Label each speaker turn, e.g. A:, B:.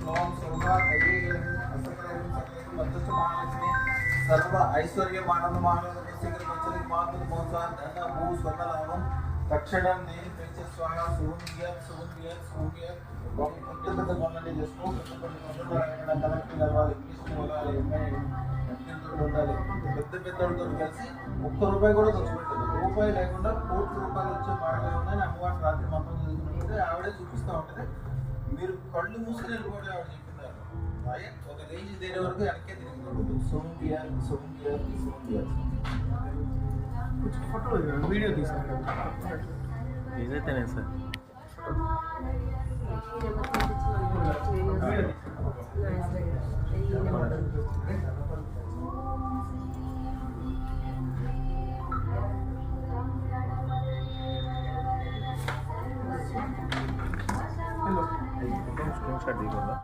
A: ओम सर्व महालक्ष्मी सर्व ऐश्वर्य मानव मानव शीघ्र मचली मातु मोसा धन भू स्वतलाभम तक्षणम నేను పెంచే స్వాహ శూన్య పెద్ద పనులన్నీ చేసుకో కలెక్టర్ కలవాలి కృష్ణ కలవాలి ఎంపీతో ఉండాలి పెద్ద కలిసి ₹1 కూడా ఖర్చు పెట్టదు రూపాయి లేకుండా ₹1,00,00,000 వచ్చే మార్గం ఉందని అమ్మవారి రాత్రి మంత్రం చదువుతుంటే ఆవిడే చూపిస్తూ ఉంటుంది మీరు కళ్ళు మూసుకుని వెళ్ళిపోవడం ఆవిడ చెప్తున్నారు ఒక రేంజ్ దేని వరకు వెనక్కే తిరిగి సోంగియా फोटो वीडियो
B: इधे तेने सर स्क्रीन शॉट दी